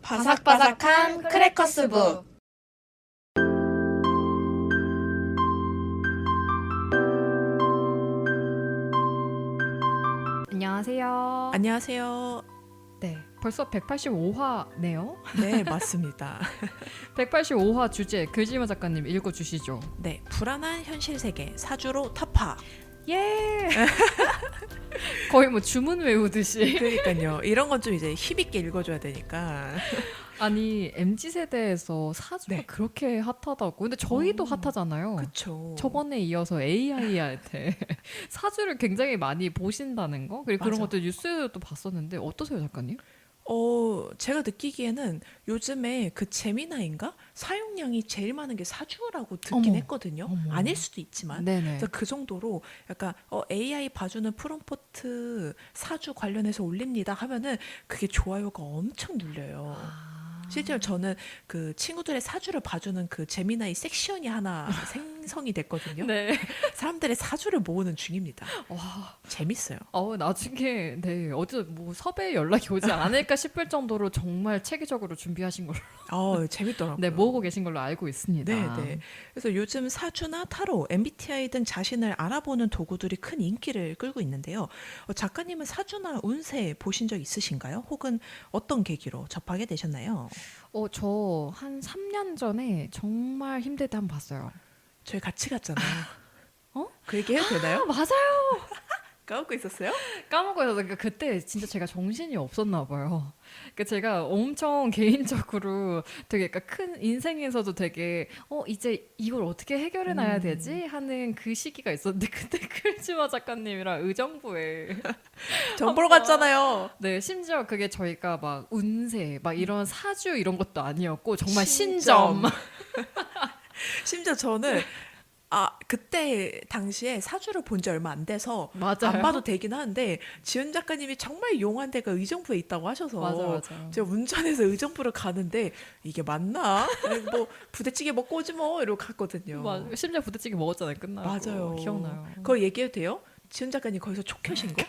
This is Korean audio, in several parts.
바삭바삭한 크래커스북. 안녕하세요. 안녕하세요. 네, 벌써 185화네요. 네, 맞습니다. 185화 주제 글지마 작가님 읽어주시죠. 네, 불안한 현실 세계 사주로 타파. 예. 거의 뭐 주문 외우듯이. 그러니까요. 이런 건 좀 이제 힘있게 읽어줘야 되니까. 아니 MZ 세대에서 사주가 네. 그렇게 핫하다고. 근데 저희도 핫하잖아요. 그렇죠. 저번에 이어서 AI한테 사주를 굉장히 많이 보신다는 거, 그리고 그런 맞아. 것도 뉴스도 봤었는데 어떠세요, 작가님? 제가 느끼기에는 요즘에 그 제미나인가 사용량이 제일 많은 게 사주라고 듣긴 어머, 했거든요. 어머. 아닐 수도 있지만. 네네. 그래서 그 정도로 약간 AI 봐주는 프롬프트 사주 관련해서 올립니다 하면은 그게 좋아요가 엄청 눌려요. 실제로 저는 그 친구들의 사주를 봐주는 그 제미나이 섹션이 하나 생성이 됐거든요. 네. 사람들의 사주를 모으는 중입니다. 와. 재밌어요. 나중에 네 어디 뭐 섭외 연락이 오지 않을까 싶을 정도로 정말 체계적으로 준비하신 걸로 재밌더라고요. 네 모으고 계신 걸로 알고 있습니다. 네, 네. 그래서 요즘 사주나 타로, MBTI 등 자신을 알아보는 도구들이 큰 인기를 끌고 있는데요. 작가님은 사주나 운세 보신 적 있으신가요? 혹은 어떤 계기로 접하게 되셨나요? 저 한 3년 전에 정말 힘들 때 한 번 봤어요. 저희 같이 갔잖아요. 어? 그 얘기 해도 되나요? 맞아요. 까먹고 있었어요? 까먹고 있어서 그때 진짜 제가 정신이 없었나 봐요. 제가 엄청 개인적으로 되게 약간 큰 인생에서도 되게 이제 이걸 어떻게 해결해 놔야 되지 하는 그 시기가 있었는데 그때 글지마 작가님이랑 의정부에 전 보러 갔잖아요. 네, 심지어 그게 저희가 막 운세, 막 이런 사주 이런 것도 아니었고 정말 신점. 신점. 심지어 저는 그때 당시에 사주를 본 지 얼마 안 돼서 맞아요. 안 봐도 되긴 하는데 지은 작가님이 정말 용한 데가 의정부에 있다고 하셔서 맞아. 제가 운전해서 의정부를 가는데 이게 맞나? 아니, 뭐 부대찌개 먹고 오지 뭐 이러고 갔거든요. 심지어 부대찌개 먹었잖아요. 끝나고. 맞아요. 기억나요. 그거 얘기해도 돼요? 지은 작가님 거기서 촉혀신 거?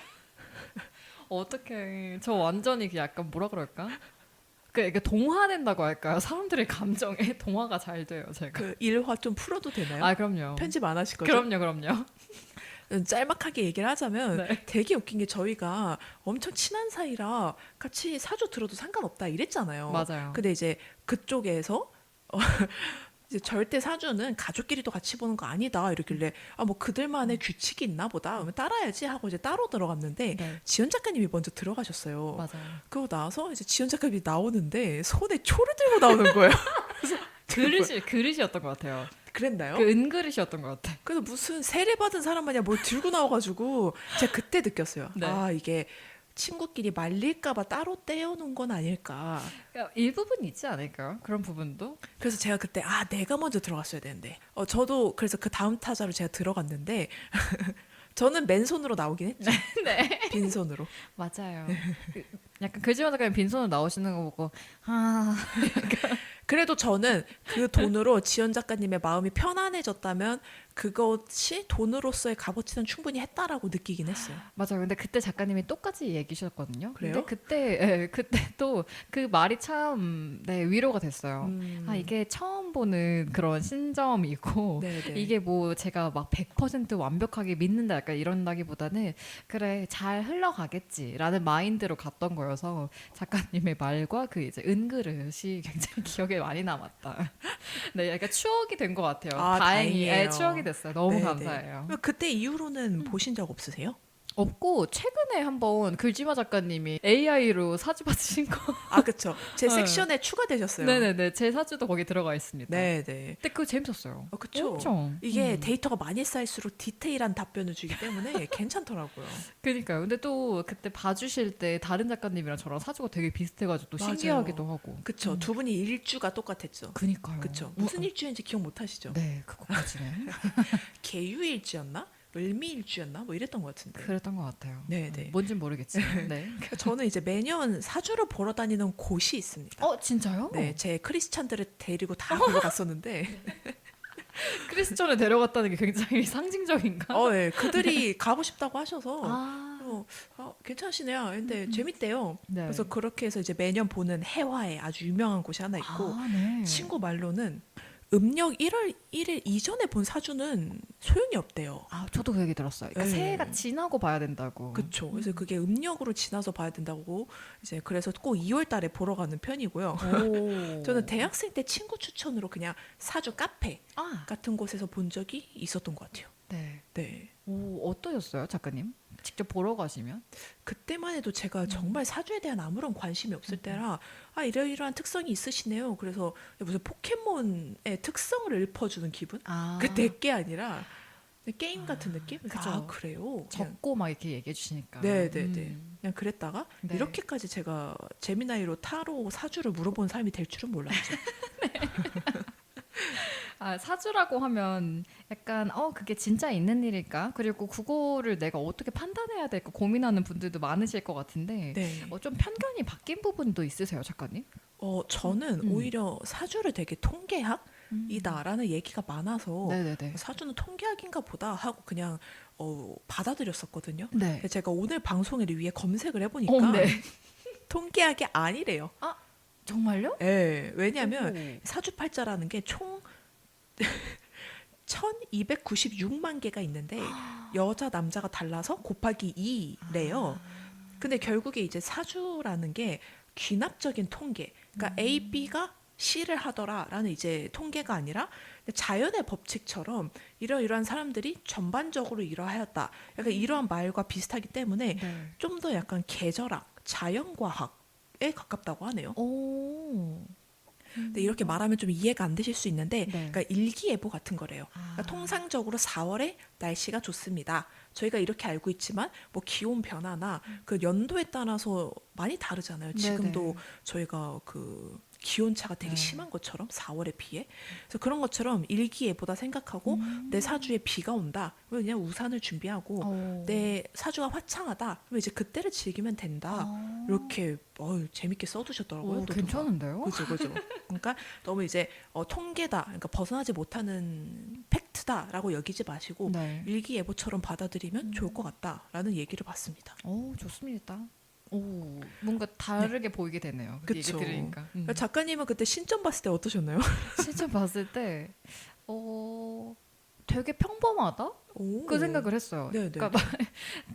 어떡해. 저 완전히 약간 뭐라 그럴까? 이게 동화된다고 할까요? 사람들의 감정에 동화가 잘 돼요, 제가. 그 일화 좀 풀어도 되나요? 그럼요. 편집 안 하실 거죠? 그럼요. 짤막하게 얘기를 하자면 네. 되게 웃긴 게 저희가 엄청 친한 사이라 같이 사주 들어도 상관없다 이랬잖아요. 맞아요. 근데 이제 그쪽에서 이제 절대 사주는 가족끼리도 같이 보는 거 아니다 이러길래 뭐 그들만의 규칙이 있나 보다 그러면 따라야지 하고 이제 따로 들어갔는데 네. 지연 작가님이 먼저 들어가셨어요. 맞아요. 그러고 나서 이제 지연 작가님이 나오는데 손에 초를 들고 나오는 거예요. 그릇이었던 것 같아요. 그랬나요? 그 은그릇이었던 것 같아. 그래서 무슨 세례 받은 사람 마냥 뭘 들고 나와가지고 제가 그때 느꼈어요. 네. 이게 친구끼리 말릴까봐 따로 떼어놓은 건 아닐까. 일부분 있지 않을까요? 그런 부분도. 그래서 제가 그때 내가 먼저 들어갔어야 되는데 저도 그래서 그 다음 타자로 제가 들어갔는데 저는 맨손으로 나오긴 했죠. 네. 빈손으로. 맞아요. 약간 글지마 작가님 빈손으로 나오시는 거 보고 그래도 저는 그 돈으로 지연 작가님의 마음이 편안해졌다면 그것이 돈으로서의 값어치는 충분히 했다라고 느끼긴 했어요. 맞아요. 근데 그때 작가님이 똑같이 얘기하셨거든요. 그래요? 근데 그때 또 그 말이 참 위로가 됐어요. 이게 처음 보는 그런 신점이고 네네. 이게 뭐 제가 막 100% 완벽하게 믿는다 약간 이런다기보다는 그래 잘 흘러가겠지라는 마인드로 갔던 거여서 작가님의 말과 그 이제 은그릇이 굉장히 기억에 많이 남았다. 네, 약간 추억이 된 것 같아요. 다행히 다행이에요. 추억이 됐어요. 너무 네네. 감사해요. 그럼 그때 이후로는 보신 적 없으세요? 없고 최근에 한번 글지마 작가님이 AI로 사주 받으신 거. 그쵸. 제 네. 섹션에 추가되셨어요. 네네네. 제 사주도 거기 들어가 있습니다. 네네. 근데 그거 재밌었어요. 그쵸. 엄청. 이게 데이터가 많이 쌓일수록 디테일한 답변을 주기 때문에 괜찮더라고요. 그니까요. 근데 또 그때 봐주실 때 다른 작가님이랑 저랑 사주가 되게 비슷해가지고 또 맞아요. 신기하기도 하고. 그쵸. 두 분이 일주가 똑같았죠. 그니까요. 그쵸. 무슨 일주인지 기억 못 하시죠? 네, 그거까지는. 개유일주였나? 을미일주였나? 뭐 이랬던 것 같은데. 그랬던 것 같아요. 네네. 뭔진 모르겠지만. 네. 저는 이제 매년 사주를 보러 다니는 곳이 있습니다. 진짜요? 네, 제 크리스찬들을 데리고 다 보러 갔었는데 크리스천을 데려갔다는 게 굉장히 상징적인가? 네, 그들이 가고 싶다고 하셔서 아. 괜찮으시네요. 근데 재밌대요. 네. 그래서 그렇게 해서 이제 매년 보는 해화에 아주 유명한 곳이 하나 있고 아, 네. 친구 말로는 음력 1월 1일 이전에 본 사주는 소용이 없대요. 아, 저도 그 얘기 들었어요. 그러니까 네. 새해가 지나고 봐야 된다고. 그쵸. 그래서 그게 음력으로 지나서 봐야 된다고 이제 그래서 꼭 2월 달에 보러 가는 편이고요. 오. 저는 대학생 때 친구 추천으로 그냥 사주 카페 아, 같은 곳에서 본 적이 있었던 것 같아요. 네. 네. 오, 어떠셨어요, 작가님? 직접 보러 가시면? 그때만 해도 제가 정말 사주에 대한 아무런 관심이 없을 때라 아 이러이러한 특성이 있으시네요. 그래서 무슨 포켓몬의 특성을 읊어주는 기분? 아, 그 내게 아니라 게임 같은 느낌? 그래서 그죠. 아 그래요? 그냥 적고 막 이렇게 얘기해 주시니까. 네네네. 그냥 그랬다가 네. 이렇게까지 제가 제미나이로 타로 사주를 물어본 사람이 될 줄은 몰랐죠. 아, 사주라고 하면 약간 그게 진짜 있는 일일까? 그리고 그거를 내가 어떻게 판단해야 될까 고민하는 분들도 많으실 것 같은데 네. 좀 편견이 바뀐 부분도 있으세요, 작가님? 저는 오히려 사주를 되게 통계학이다라는 얘기가 많아서 네네네. 사주는 통계학인가 보다 하고 그냥 받아들였었거든요. 네. 근데 제가 오늘 방송을 위해 검색을 해보니까 네. 통계학이 아니래요. 정말요? 예, 왜냐하면 오. 사주팔자라는 게 총 1296만 개가 있는데 여자 남자가 달라서 곱하기 2래요. 근데 결국에 이제 사주라는 게 귀납적인 통계. 그러니까 A, B가 C를 하더라라는 이제 통계가 아니라 자연의 법칙처럼 이러이러한 사람들이 전반적으로 이러하였다. 약간 이러한 말과 비슷하기 때문에 네. 좀 더 약간 계절학, 자연과학에 가깝다고 하네요. 오. 근데 이렇게 말하면 좀 이해가 안 되실 수 있는데, 네. 그러니까 일기예보 같은 거래요. 그러니까 통상적으로 4월에 날씨가 좋습니다. 저희가 이렇게 알고 있지만 뭐 기온 변화나 그 연도에 따라서 많이 다르잖아요. 지금도 네네. 저희가 그 기온 차가 되게 네. 심한 것처럼 4월에 비해. 그래서 그런 것처럼 일기예보다 생각하고 내 사주에 비가 온다. 그러면 그냥 우산을 준비하고 오. 내 사주가 화창하다. 그러면 이제 그때를 즐기면 된다. 이렇게 재밌게 써두셨더라고요. 오, 또 누가. 괜찮은데요? 그죠, 그죠. 그러니까 너무 이제 통계다, 그러니까 벗어나지 못하는 팩트다라고 여기지 마시고 네. 일기예보처럼 받아들이면 좋을 것 같다라는 얘기를 봤습니다. 오, 좋습니다. 오, 뭔가 다르게 보이게 되네요. 그 얘기 그쵸. 들으니까. 그러니까 작가님은 그때 신점 봤을 때 어떠셨나요? 실제 봤을 때, 되게 평범하다? 오. 그 생각을 했어요. 네네. 그러니까 막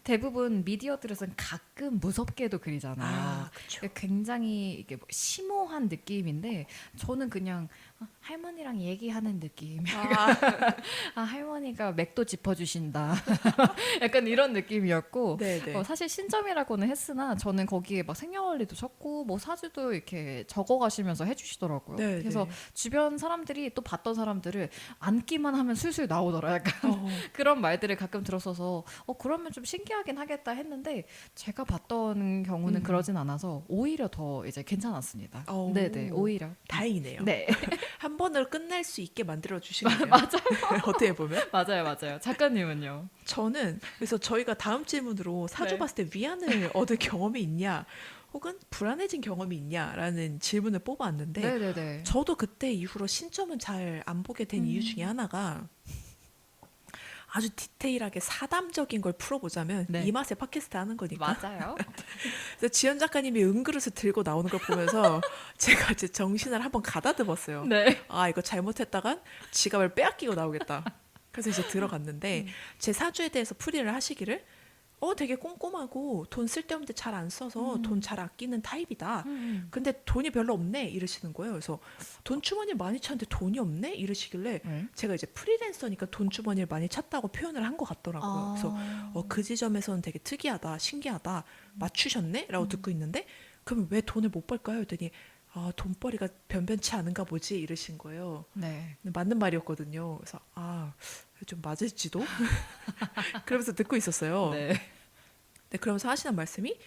대부분 미디어들에서는 가끔 무섭게도 그리잖아요. 아, 그쵸. 그러니까 굉장히 이게 뭐 심오한 느낌인데 저는 그냥 할머니랑 얘기하는 느낌. 아, 할머니가 맥도 짚어주신다. 약간 이런 느낌이었고 네네. 사실 신점이라고는 했으나 저는 거기에 막 생년월일도 적고 뭐 사주도 이렇게 적어가시면서 해주시더라고요. 네네. 그래서 주변 사람들이 또 봤던 사람들을 앉기만 하면 술술 나오더라. 약간 그런 말들을 가끔 들었어서 그러면 좀 신기하긴 하겠다 했는데 제가 봤던 경우는 그러진 않아서 오히려 더 이제 괜찮았습니다. 오. 네네, 오히려. 다행이네요. 네. 한 번으로 끝날 수 있게 만들어 주시네요. 맞아요. 어떻게 보면 맞아요. 작가님은요? 저는 그래서 저희가 다음 질문으로 사주 네. 봤을 때 위안을 얻은 경험이 있냐, 혹은 불안해진 경험이 있냐라는 질문을 뽑아왔는데 네네네. 저도 그때 이후로 신점은 잘 안 보게 된 이유 중에 하나가 아주 디테일하게 사담적인 걸 풀어보자면 네. 이 맛에 팟캐스트 하는 거니까. 맞아요. 그래서 지연 작가님이 은그릇을 들고 나오는 걸 보면서 제가 이제 정신을 한번 가다듬었어요. 네. 아, 이거 잘못했다간 지갑을 빼앗기고 나오겠다. 그래서 이제 들어갔는데 제 사주에 대해서 풀이를 하시기를 되게 꼼꼼하고 돈 쓸데없는데 잘 안 써서 돈 잘 아끼는 타입이다. 근데 돈이 별로 없네 이러시는 거예요. 그래서 돈 주머니를 많이 찾는데 돈이 없네 이러시길래 네. 제가 이제 프리랜서니까 돈 주머니를 많이 찾다고 표현을 한 것 같더라고요. 그래서 그 지점에서는 되게 특이하다, 신기하다, 맞추셨네? 라고 듣고 있는데 그러면 왜 돈을 못 벌까요? 했더니 돈벌이가 변변치 않은가 보지 이러신 거예요. 네. 근데 맞는 말이었거든요. 그래서 좀 맞을지도 그러면서 듣고 있었어요. 네. 네, 그러면서 하시는 말씀이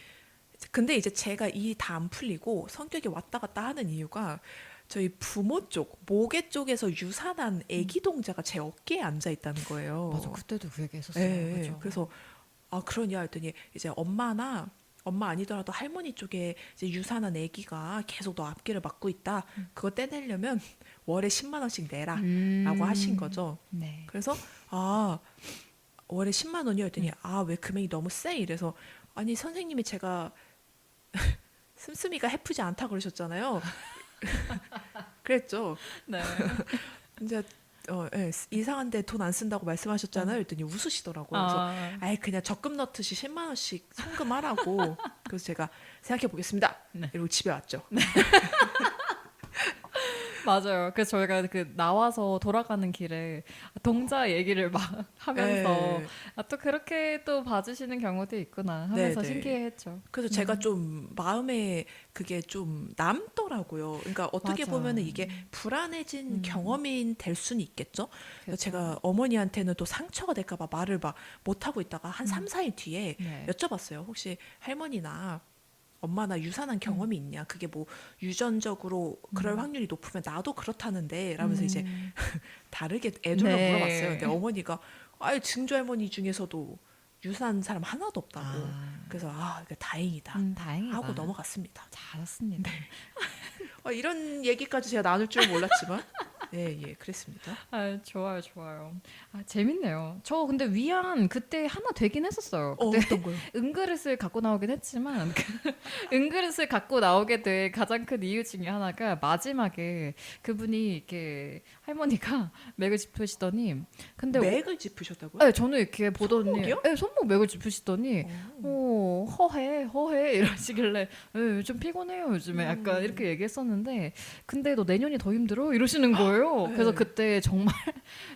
근데 이제 제가 이 다 안 풀리고 성격이 왔다 갔다 하는 이유가 저희 부모 쪽, 모계 쪽에서 유산한 아기 동자가 제 어깨에 앉아 있다는 거예요. 맞아, 그때도 그 얘기 했었어요. 네, 그죠? 그래서 그러냐 했더니 이제 엄마 아니더라도 할머니 쪽에 이제 유산한 아기가 계속 너 앞길을 막고 있다. 그거 떼내려면 월에 10만 원씩 내라라고 하신 거죠. 네. 그래서 월에 10만 원이요 했더니 왜 금액이 너무 세? 이래서 아니 선생님이 제가 씀씀이가 해프지 않다 그러셨잖아요. 그랬죠. 네. 이제 예, 이상한데 돈 안 쓴다고 말씀하셨잖아요. 그랬더니 웃으시더라고요. 그래서 아, 아이 그냥 적금 넣듯이 10만 원씩 송금하라고. 그래서 제가 생각해 보겠습니다. 네. 이러고 집에 왔죠. 맞아요. 그래서 저희가 그 나와서 돌아가는 길에 동자 얘기를 막 하면서 예. 아, 또 그렇게 또 봐주시는 경우도 있구나 하면서 네, 네. 신기해했죠. 그래서 제가 좀 마음에 그게 좀 남더라고요. 그러니까 어떻게 맞아. 보면은 이게 불안해진 경험이 될 수는 있겠죠. 그래서 그렇죠. 제가 어머니한테는 또 상처가 될까 봐 말을 막 못하고 있다가 한 3, 4일 뒤에 네. 여쭤봤어요. 혹시 할머니나 엄마나 유산한 경험이 있냐? 그게 뭐 유전적으로 그럴 확률이 높으면 나도 그렇다는데 라면서 이제 다르게 애들로 네. 물어봤어요. 근데 어머니가 아예 증조 할머니 중에서도 유사한 사람 하나도 없다고. 아, 그래서 이게 다행이다 다행이다. 하고 넘어갔습니다. 잘했습니다. 이런 얘기까지 제가 나눌 줄 몰랐지만 예, 그랬습니다. 아, 좋아요, 좋아요. 아, 재밌네요. 저 근데 위안 그때 하나 되긴 했었어요. 그때 어떤 거요? 은그릇을 갖고 나오긴 했지만 그 은그릇을 갖고 나오게 된 가장 큰 이유 중에 하나가 마지막에 그분이 이렇게 할머니가 맥을 짚으시더니 근데 맥을 짚으셨다고요? 네, 저는 이렇게 보더니 손목이요? 네, 손목 맥을 짚으시더니 허해 이러시길래 좀 피곤해요 요즘에 약간 이렇게 얘기했었는데 근데 너 내년이 더 힘들어 이러시는 거예요. 네. 그래서 그때 정말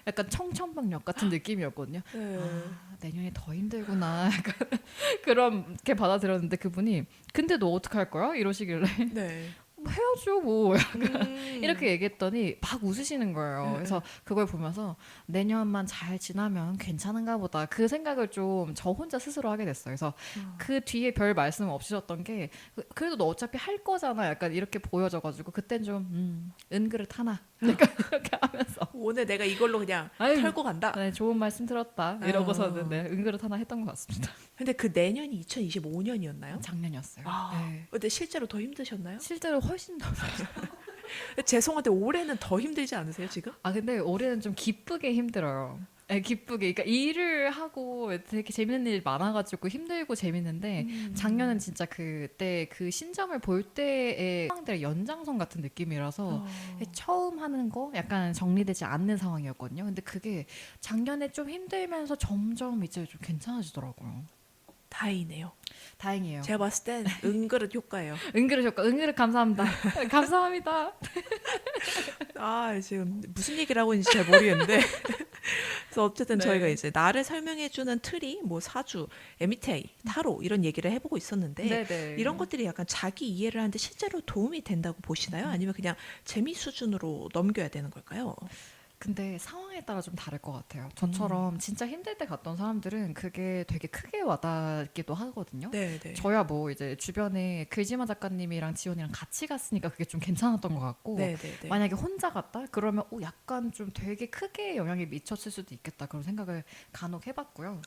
약간 청천벽력 같은 느낌이었거든요. 네. 아, 내년이 더 힘들구나 약간 그렇게 받아들였는데 그분이 근데 너 어떡할 거야 이러시길래 네. 뭐 해야죠 뭐 음. 이렇게 얘기했더니 막 웃으시는 거예요. 네. 그래서 그걸 보면서 내년만 잘 지나면 괜찮은가 보다. 그 생각을 좀 저 혼자 스스로 하게 됐어요. 그래서 그 뒤에 별 말씀 없으셨던 게 그래도 너 어차피 할 거잖아. 약간 이렇게 보여져가지고 그땐 좀 은그릇 하나 약간 이렇게 하면서 오늘 내가 이걸로 그냥 아유, 털고 간다. 네, 좋은 말씀 들었다. 이러고서는 네, 은그릇 하나 했던 것 같습니다. 근데 그 내년이 2025년이었나요? 작년이었어요. 네. 근데 실제로 더 힘드셨나요? 실제로 훨씬 더. 죄송한데 올해는 더 힘들지 않으세요 지금? 아 근데 올해는 좀 기쁘게 힘들어요. 네, 기쁘게. 그러니까 일을 하고 되게 재밌는 일 많아가지고 힘들고 재밌는데 작년은 진짜 그때 그 신점을 볼 때의 상황들의 연장선 같은 느낌이라서 처음 하는 거 약간 정리되지 않는 상황이었거든요. 근데 그게 작년에 좀 힘들면서 점점 이제 좀 괜찮아지더라고요. 다행이네요. 다행이에요. 제가 봤을 땐 은그릇 효과예요. 은그릇 효과, 은그릇 감사합니다. 감사합니다. 지금 무슨 얘기를 하고 있는지 잘 모르겠는데. 그래서 어쨌든 네. 저희가 이제 나를 설명해주는 트리, 뭐 사주, MBTI, 타로 이런 얘기를 해보고 있었는데 네네. 이런 것들이 약간 자기 이해를 하는데 실제로 도움이 된다고 보시나요? 아니면 그냥 재미 수준으로 넘겨야 되는 걸까요? 근데 상황에 따라 좀 다를 것 같아요. 저처럼 진짜 힘들 때 갔던 사람들은 그게 되게 크게 와닿기도 하거든요. 네. 저야 뭐 이제 주변에 글지마 작가님이랑 지원이랑 같이 갔으니까 그게 좀 괜찮았던 것 같고 네. 만약에 혼자 갔다? 그러면 약간 좀 되게 크게 영향이 미쳤을 수도 있겠다 그런 생각을 간혹 해봤고요.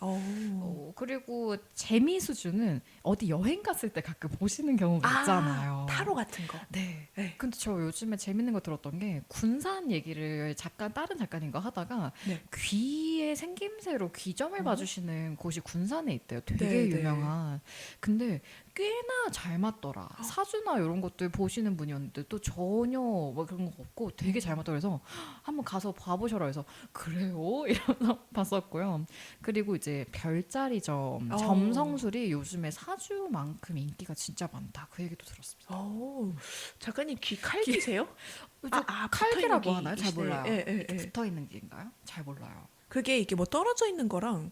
그리고 재미 수준은 어디 여행 갔을 때 가끔 보시는 경우가 있잖아요. 타로 같은 거. 네. 네. 근데 저 요즘에 재밌는 거 들었던 게 군산 얘기를 다른 작가님과 하다가 네. 귀의 생김새로 귀점을 봐주시는 곳이 군산에 있대요. 되게 네. 유명한. 근데 꽤나 잘 맞더라. 사주나 이런 것들 보시는 분이었는데 또 전혀 뭐 그런 거 없고 되게 잘 맞더라. 그래서 한번 가서 봐보셔라 해서 그래요? 이러면서 봤었고요. 그리고 이제 별자리점, 점성술이 요즘에 사주만큼 인기가 진짜 많다. 그 얘기도 들었습니다. 작가님 귀 칼기세요? 칼기라고 붙어있는 하나요? 귀 잘 있으세요? 몰라요. 예. 이렇게 붙어 있는 게인가요? 잘 몰라요. 그게 이게 뭐 떨어져 있는 거랑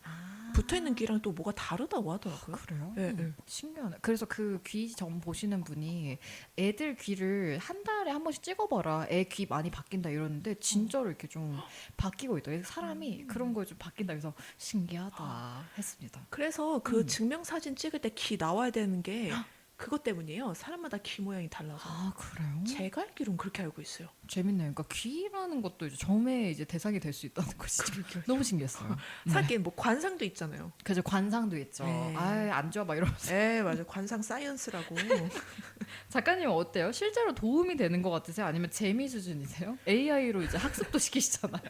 붙어 있는 귀랑 또 뭐가 다르다고 하더라고요. 그래요? 예. 신기하네. 그래서 그 귀 점 보시는 분이 애들 귀를 한 달에 한 번씩 찍어봐라. 애 귀 많이 바뀐다 이러는데 진짜로 이렇게 좀 바뀌고 있더라고요. 사람이 그런 걸 좀 바뀐다 그래서 신기하다 했습니다. 그래서 그 증명사진 찍을 때 귀 나와야 되는 게 그것 때문이에요. 사람마다 귀 모양이 달라서. 아 그래요? 제가 알기로는 그렇게 알고 있어요. 재밌네요. 그러니까 귀라는 것도 이제 점의 이제 대상이 될 수 있다는 것이 너무 신기했어요. 하긴 뭐 관상도 있잖아요. 그죠 관상도 있죠. 네. 안 좋아 막 이러면서. 네, 맞아요. 관상 사이언스라고. 작가님 어때요? 실제로 도움이 되는 것 같으세요? 아니면 재미 수준이세요? AI로 이제 학습도 시키시잖아요.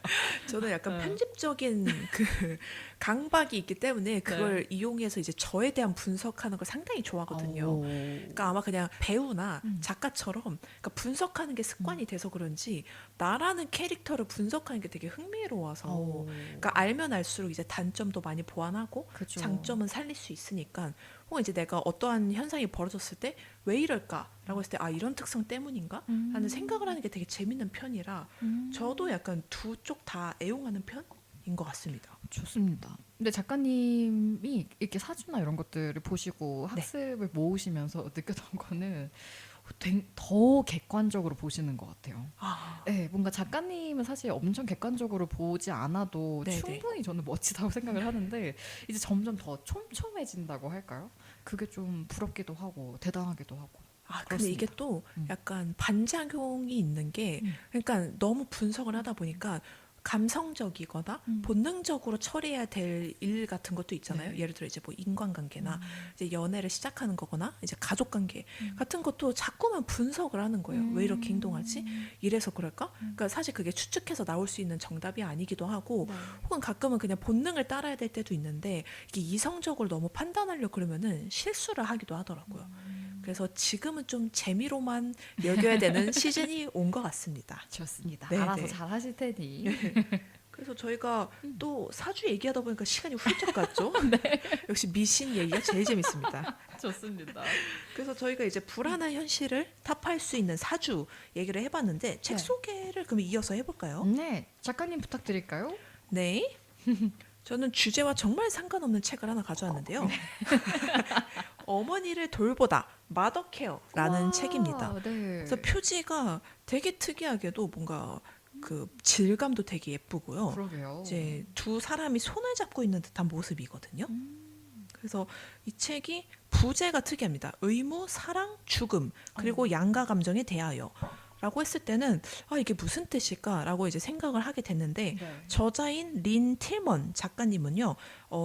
저는 약간 네. 편집적인 그 강박이 있기 때문에 그걸 네. 이용해서 이제 저에 대한 분석하는 걸 상당히 좋아하거든요. 오. 그러니까 아마 그냥 배우나 음. 작가처럼 그러니까 분석하는 게 습관이 돼서 그런지 나라는 캐릭터를 분석하는 게 되게 흥미로워서 오. 그러니까 알면 알수록 이제 단점도 많이 보완하고 그죠. 장점은 살릴 수 있으니까 혹은 이제 내가 어떠한 현상이 벌어졌을 때 왜 이럴까라고 했을 때 아 이런 특성 때문인가 하는 생각을 하는 게 되게 재밌는 편이라 저도 약간 두 쪽 다 애용하는 편인 것 같습니다. 좋습니다. 근데 작가님이 이렇게 사주나 이런 것들을 보시고 네. 학습을 모으시면서 느꼈던 거는 더 객관적으로 보시는 것 같아요. 아, 네, 뭔가 작가님은 사실 엄청 객관적으로 보지 않아도 네네. 충분히 저는 멋지다고 생각을 하는데 이제 점점 더 촘촘해진다고 할까요? 그게 좀 부럽기도 하고 대단하기도 하고 아, 근데 이게 그렇습니다. 또 음. 약간 반작용이 있는 게, 음. 그러니까 너무 분석을 하다 보니까 감성적이거나 음. 본능적으로 처리해야 될 일 같은 것도 있잖아요. 네. 예를 들어 이제 뭐 인간관계나 음. 이제 연애를 시작하는 거거나 이제 가족관계 음. 같은 것도 자꾸만 분석을 하는 거예요. 왜 이렇게 행동하지? 이래서 그럴까? 그러니까 사실 그게 추측해서 나올 수 있는 정답이 아니기도 하고, 네. 혹은 가끔은 그냥 본능을 따라야 될 때도 있는데 이게 이성적으로 너무 판단하려고 그러면은 실수를 하기도 하더라고요. 그래서 지금은 좀 재미로만 여겨야 되는 시즌이 온 것 같습니다. 좋습니다. 네, 알아서 네. 잘 하실 테니. 그래서 저희가 또 사주 얘기하다 보니까 시간이 훌쩍 갔죠. 역시 미신 얘기가 제일 재밌습니다. 좋습니다. 그래서 저희가 이제 불안한 현실을 타파할 수 있는 사주 얘기를 해봤는데 책 네. 소개를 그럼 이어서 해볼까요? 네, 작가님 부탁드릴까요? 네. 저는 주제와 정말 상관없는 책을 하나 가져왔는데요. 어머니를 돌보다 마더케어라는 와, 책입니다. 네. 그래서 표지가 되게 특이하게도 뭔가 그 질감도 되게 예쁘고요. 그러게요. 이제 두 사람이 손을 잡고 있는 듯한 모습이거든요. 그래서 이 책이 부제가 특이합니다. 의무, 사랑, 죽음, 그리고 양가 감정에 대하여. 라고 했을 때는 아 이게 무슨 뜻일까라고 이제 생각을 하게 됐는데 네. 저자인 린 틸먼 작가님은요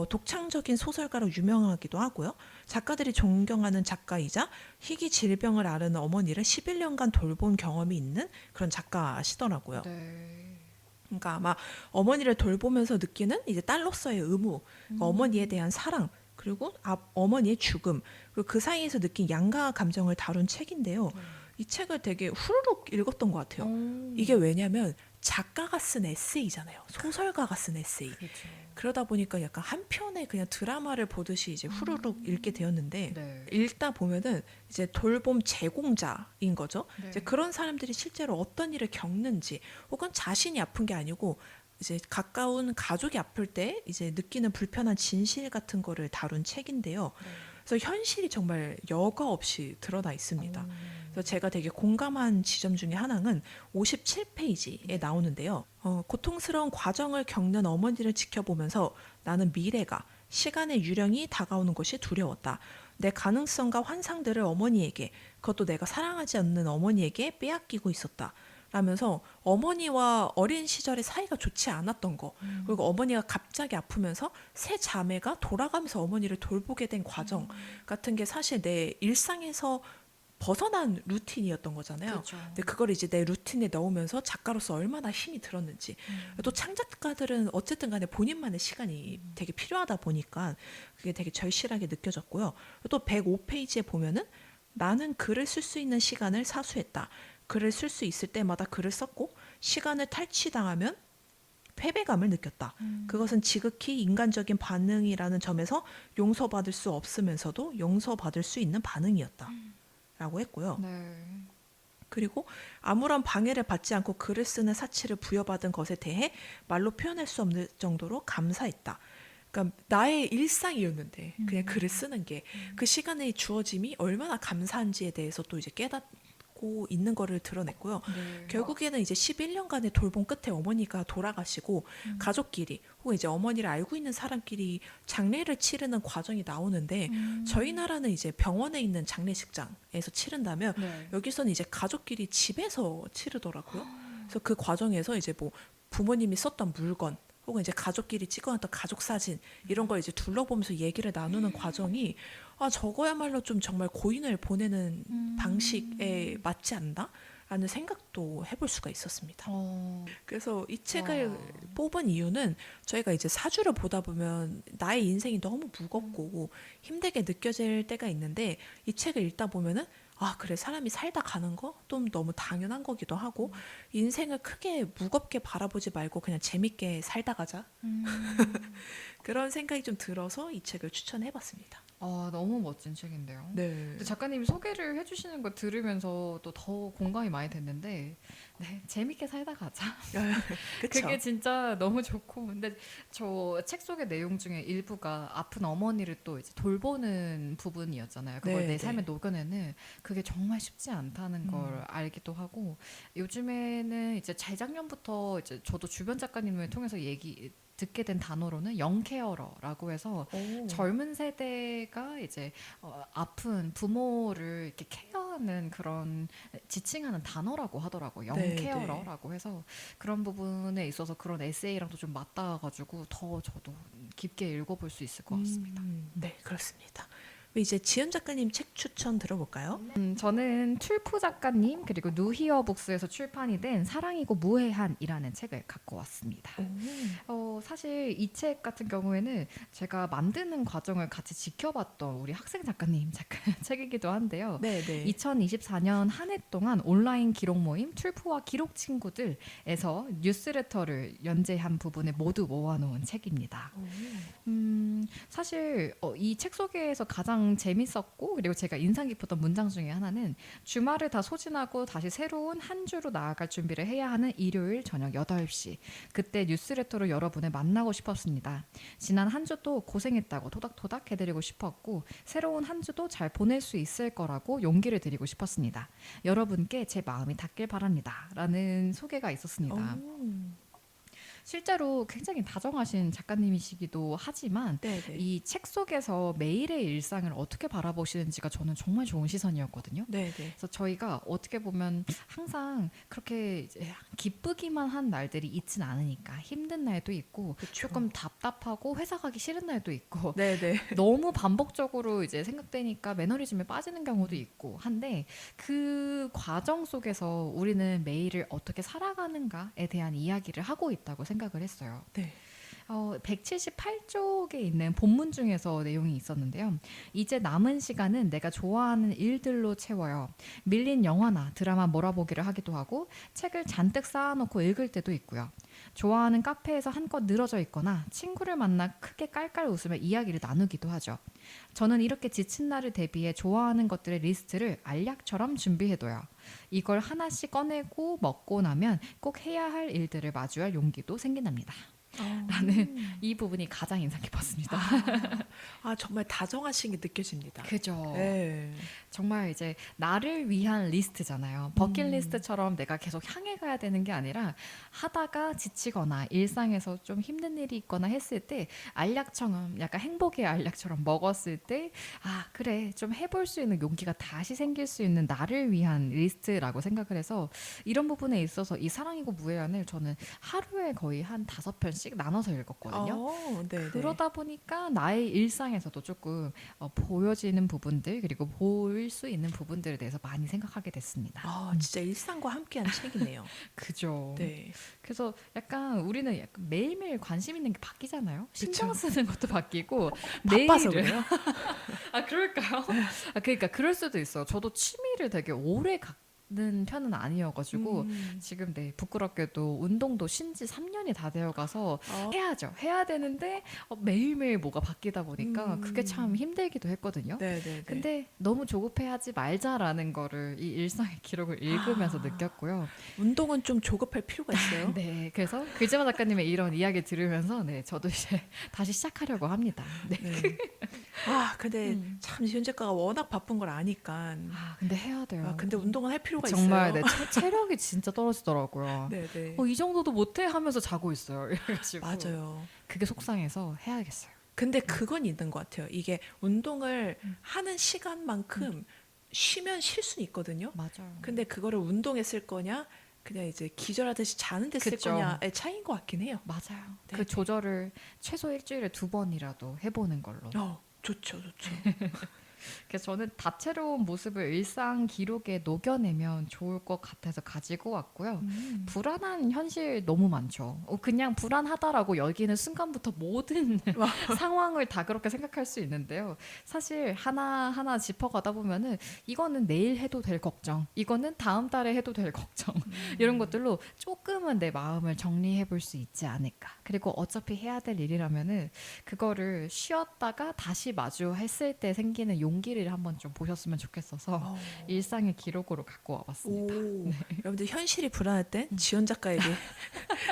독창적인 소설가로 유명하기도 하고요 작가들이 존경하는 작가이자 희귀 질병을 앓은 어머니를 11년간 돌본 경험이 있는 그런 작가시더라고요. 네. 그러니까 아마 어머니를 돌보면서 느끼는 이제 딸로서의 의무, 그러니까 어머니에 대한 사랑, 그리고 어머니의 죽음, 그리고 그 사이에서 느낀 양가 감정을 다룬 책인데요. 이 책을 되게 후루룩 읽었던 것 같아요. 이게 왜냐면 작가가 쓴 에세이잖아요. 소설가가 쓴 에세이. 그렇죠. 그러다 보니까 약간 한 편의 그냥 드라마를 보듯이 이제 후루룩 읽게 되었는데 네. 읽다 보면은 이제 돌봄 제공자인 거죠. 네. 이제 그런 사람들이 실제로 어떤 일을 겪는지 혹은 자신이 아픈 게 아니고 이제 가까운 가족이 아플 때 이제 느끼는 불편한 진실 같은 거를 다룬 책인데요. 그래서 현실이 정말 여과 없이 드러나 있습니다. 그래서 제가 되게 공감한 지점 중에 하나는 57페이지에 나오는데요. 고통스러운 과정을 겪는 어머니를 지켜보면서 나는 미래가 시간의 유령이 다가오는 것이 두려웠다. 내 가능성과 환상들을 어머니에게, 그것도 내가 사랑하지 않는 어머니에게 빼앗기고 있었다. 라면서 어머니와 어린 시절의 사이가 좋지 않았던 거, 그리고 어머니가 갑자기 아프면서 세 자매가 돌아가면서 어머니를 돌보게 된 과정 같은 게 사실 내 일상에서 벗어난 루틴이었던 거잖아요. 그렇죠. 근데 그걸 이제 내 루틴에 넣으면서 작가로서 얼마나 힘이 들었는지. 또 창작가들은 어쨌든 간에 본인만의 시간이 되게 필요하다 보니까 그게 되게 절실하게 느껴졌고요. 또 105페이지에 보면은 나는 글을 쓸 수 있는 시간을 사수했다. 글을 쓸 수 있을 때마다 글을 썼고 시간을 탈취당하면 패배감을 느꼈다. 그것은 지극히 인간적인 반응이라는 점에서 용서받을 수 없으면서도 용서받을 수 있는 반응이었다. 라고 했고요. 네. 그리고 아무런 방해를 받지 않고 글을 쓰는 사치를 부여받은 것에 대해 말로 표현할 수 없는 정도로 감사했다. 그러니까 나의 일상이었는데 그냥 글을 쓰는 게 그 시간의 주어짐이 얼마나 감사한지에 대해서 또 이제 깨닫고 있는 거를 드러냈고요. 네. 결국에는 이제 11년간의 돌봄 끝에 어머니가 돌아가시고 가족끼리 혹은 이제 어머니를 알고 있는 사람끼리 장례를 치르는 과정이 나오는데 저희 나라는 이제 병원에 있는 장례식장에서 치른다면 네. 여기서는 이제 가족끼리 집에서 치르더라고요. 그래서 그 과정에서 이제 뭐 부모님이 썼던 물건 혹은 이제 가족끼리 찍어놨던 가족 사진 이런 걸 이제 둘러보면서 얘기를 나누는 과정이 저거야말로 좀 정말 고인을 보내는 방식에 음. 맞지 않나? 라는 생각도 해볼 수가 있었습니다. 어. 그래서 이 책을 와. 뽑은 이유는 저희가 이제 사주를 보다 보면 나의 인생이 너무 음. 무겁고 힘들게 느껴질 때가 있는데 이 책을 읽다 보면은 그래, 사람이 살다 가는 거 좀 너무 당연한 거기도 하고 인생을 크게 무겁게 바라보지 말고 그냥 재밌게 살다 가자. 음. 그런 생각이 좀 들어서 이 책을 추천해 봤습니다. 너무 멋진 책인데요. 네. 근데 작가님이 소개를 해주시는 거 들으면서 또 더 공감이 많이 됐는데, 네, 재밌게 살다 가자. 그쵸? 그게 진짜 너무 좋고, 근데 저 책 속의 내용 중에 일부가 아픈 어머니를 또 이제 돌보는 부분이었잖아요. 그걸 내 네, 삶에 네. 녹여내는 그게 정말 쉽지 않다는 걸 알기도 하고, 요즘에는 이제 재작년부터 이제 저도 주변 작가님을 통해서 듣게 된 단어로는 영케어러라고 해서 오. 젊은 세대가 이제 아픈 부모를 이렇게 케어하는 그런 지칭하는 단어라고 하더라고요. 네, 네. 영케어러라고 해서 그런 부분에 있어서 그런 에세이랑도 좀 맞닿아가지고 더 저도 깊게 읽어볼 수 있을 것 같습니다. 네, 그렇습니다. 이제 지연 작가님 책 추천 들어볼까요? 저는 출푸 작가님 그리고 누히어 북스에서 출판이 된 사랑이고 무해한이라는 책을 갖고 왔습니다. 오. 사실 이 책 같은 경우에는 제가 만드는 과정을 같이 지켜봤던 우리 학생 작가님 책이기도 한데요. 네, 네. 2024년 한 해 동안 온라인 기록 모임 출푸와 기록 친구들에서 뉴스레터를 연재한 부분을 모두 모아놓은 책입니다. 오. 사실 이 책 소개에서 가장 재밌었고 그리고 제가 인상 깊었던 문장 중에 하나는 주말을 다 소진하고 다시 새로운 한 주로 나아갈 준비를 해야 하는 일요일 저녁 8시 그때 뉴스레터로 여러분을 만나고 싶었습니다. 지난 한 주도 고생했다고 토닥토닥 해드리고 싶었고 새로운 한 주도 잘 보낼 수 있을 거라고 용기를 드리고 싶었습니다. 여러분께 제 마음이 닿길 바랍니다. 라는 소개가 있었습니다. 오. 실제로 굉장히 다정하신 작가님이시기도 하지만 네, 네. 이 책 속에서 매일의 일상을 어떻게 바라보시는지가 저는 정말 좋은 시선이었거든요. 네, 네. 그래서 저희가 어떻게 보면 항상 그렇게 이제 기쁘기만 한 날들이 있진 않으니까 힘든 날도 있고 그쵸. 조금 답답하고 회사 가기 싫은 날도 있고 네, 네. 너무 반복적으로 이제 생각되니까 매너리즘에 빠지는 경우도 있고 한데 그 과정 속에서 우리는 매일을 어떻게 살아가는가에 대한 이야기를 하고 있다고 생각을 했어요. 네. 178쪽에 있는 본문 중에서 내용이 있었는데요. 이제 남은 시간은 내가 좋아하는 일들로 채워요. 밀린 영화나 드라마 몰아보기를 하기도 하고 책을 잔뜩 쌓아놓고 읽을 때도 있고요. 좋아하는 카페에서 한껏 늘어져 있거나 친구를 만나 크게 깔깔 웃으며 이야기를 나누기도 하죠. 저는 이렇게 지친 날을 대비해 좋아하는 것들의 리스트를 알약처럼 준비해둬요. 이걸 하나씩 꺼내고 먹고 나면 꼭 해야 할 일들을 마주할 용기도 생긴답니다. 라는 이 부분이 가장 인상 깊었습니다. 정말 다정하신 게 느껴집니다. 그죠. 네. 정말 이제 나를 위한 리스트잖아요. 버킷리스트처럼 내가 계속 향해 가야 되는 게 아니라 하다가 지치거나 일상에서 좀 힘든 일이 있거나 했을 때 알약처럼 약간 행복의 알약처럼 먹었을 때 그래 좀 해볼 수 있는 용기가 다시 생길 수 있는 나를 위한 리스트라고 생각을 해서 이런 부분에 있어서 이 사랑이고 무해한을 저는 하루에 거의 한 5편씩 나눠서 읽었거든요. 네, 네. 그러다 보니까 나의 일상에서도 조금 보여지는 부분들 그리고 보일 수 있는 부분들에 대해서 많이 생각하게 됐습니다. 진짜 일상과 함께한 책이네요. 그죠. 네. 그래서 약간 우리는 약간 매일매일 관심 있는 게 바뀌잖아요. 신경 그쵸. 쓰는 것도 바뀌고 바빠서 내일을 그래요? 그럴까요? 그러니까 그럴 수도 있어요. 저도 취미를 되게 오래 갖는 편은 아니어가지고 지금 부끄럽게도 운동도 쉰지 3년이 다 되어가서 해야죠. 해야 되는데 매일매일 뭐가 바뀌다 보니까 그게 참 힘들기도 했거든요. 네, 네, 네. 근데 너무 조급해하지 말자라는 거를 이 일상의 기록을 읽으면서 느꼈고요. 운동은 좀 조급할 필요가 있어요. 네, 그래서 글재마 작가님의 이런 이야기 들으면서 저도 이제 다시 시작하려고 합니다. 네. 네. 근데 참 지현 작가가 워낙 바쁜 걸 아니까. 근데 해야 돼요. 근데 운동은 할 필요가 정말 있어요. 체력이 진짜 떨어지더라고요. 네, 네. 이 정도도 못해 하면서 자고 있어요. 이래가지고 맞아요. 그게 속상해서 해야겠어요. 근데 그건 있는 것 같아요. 이게 운동을 하는 시간만큼 쉬면 쉴 수는 있거든요. 맞아요. 근데 그거를 운동에 쓸 거냐, 그냥 이제 기절하듯이 자는 데 쓸 그쵸. 거냐의 차이인 것 같긴 해요. 맞아요. 네, 그 조절을 최소 일주일에 2번이라도 해보는 걸로. 좋죠, 좋죠. 그래서 저는 다채로운 모습을 일상 기록에 녹여내면 좋을 것 같아서 가지고 왔고요. 불안한 현실 너무 많죠. 그냥 불안하다라고 여기는 순간부터 모든 상황을 다 그렇게 생각할 수 있는데요. 사실 하나하나 짚어가다 보면은 이거는 내일 해도 될 걱정, 이거는 다음 달에 해도 될 걱정, 이런 것들로 조금은 내 마음을 정리해 볼 수 있지 않을까. 그리고 어차피 해야 될 일이라면은 그거를 쉬었다가 다시 마주했을 때 생기는 용기를 한번 좀 보셨으면 좋겠어서 어. 일상의 기록으로 갖고 오, 와봤습니다. 여러분들 현실이 불안할 땐 지연 작가에게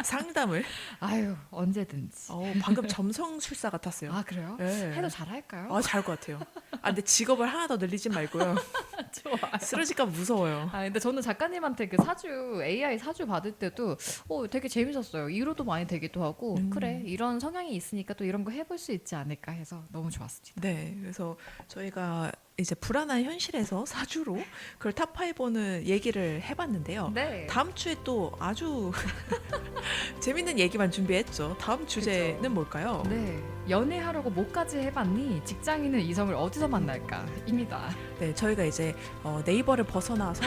상담을. 아유, 언제든지. 방금 점성술사 같았어요. 아, 그래요? 네. 해도 잘할까요? 잘할 것 같아요. 근데 직업을 하나 더 늘리지 말고요. 좋아요. 쓰러질까 무서워요. 근데 저는 작가님한테 그 AI 사주 받을 때도 되게 재밌었어요. 위로도 많이 되기도 하고, 그래, 이런 성향이 있으니까 또 이런 거 해볼 수 있지 않을까 해서 너무 좋았습니다. 네, 그래서 저희가 이제 불안한 현실에서 사주로 그걸 타파해보는 얘기를 해봤는데요. 네. 다음 주에 또 아주 재밌는 얘기만 준비했죠. 다음 주제는 그쵸. 뭘까요? 네. 연애하려고 뭐까지 해봤니? 직장인은 이성을 어디서 만날까? 입니다. 네, 저희가 이제 네이버를 벗어나서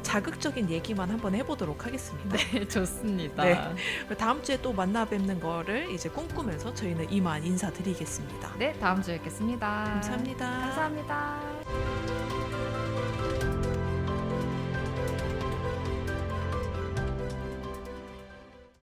자극적인 얘기만 한번 해보도록 하겠습니다. 네, 좋습니다. 네. 다음 주에 또 만나 뵙는 거를 이제 꿈꾸면서 저희는 이만 인사드리겠습니다. 네, 다음 주에 뵙겠습니다. 감사합니다. 감사합니다.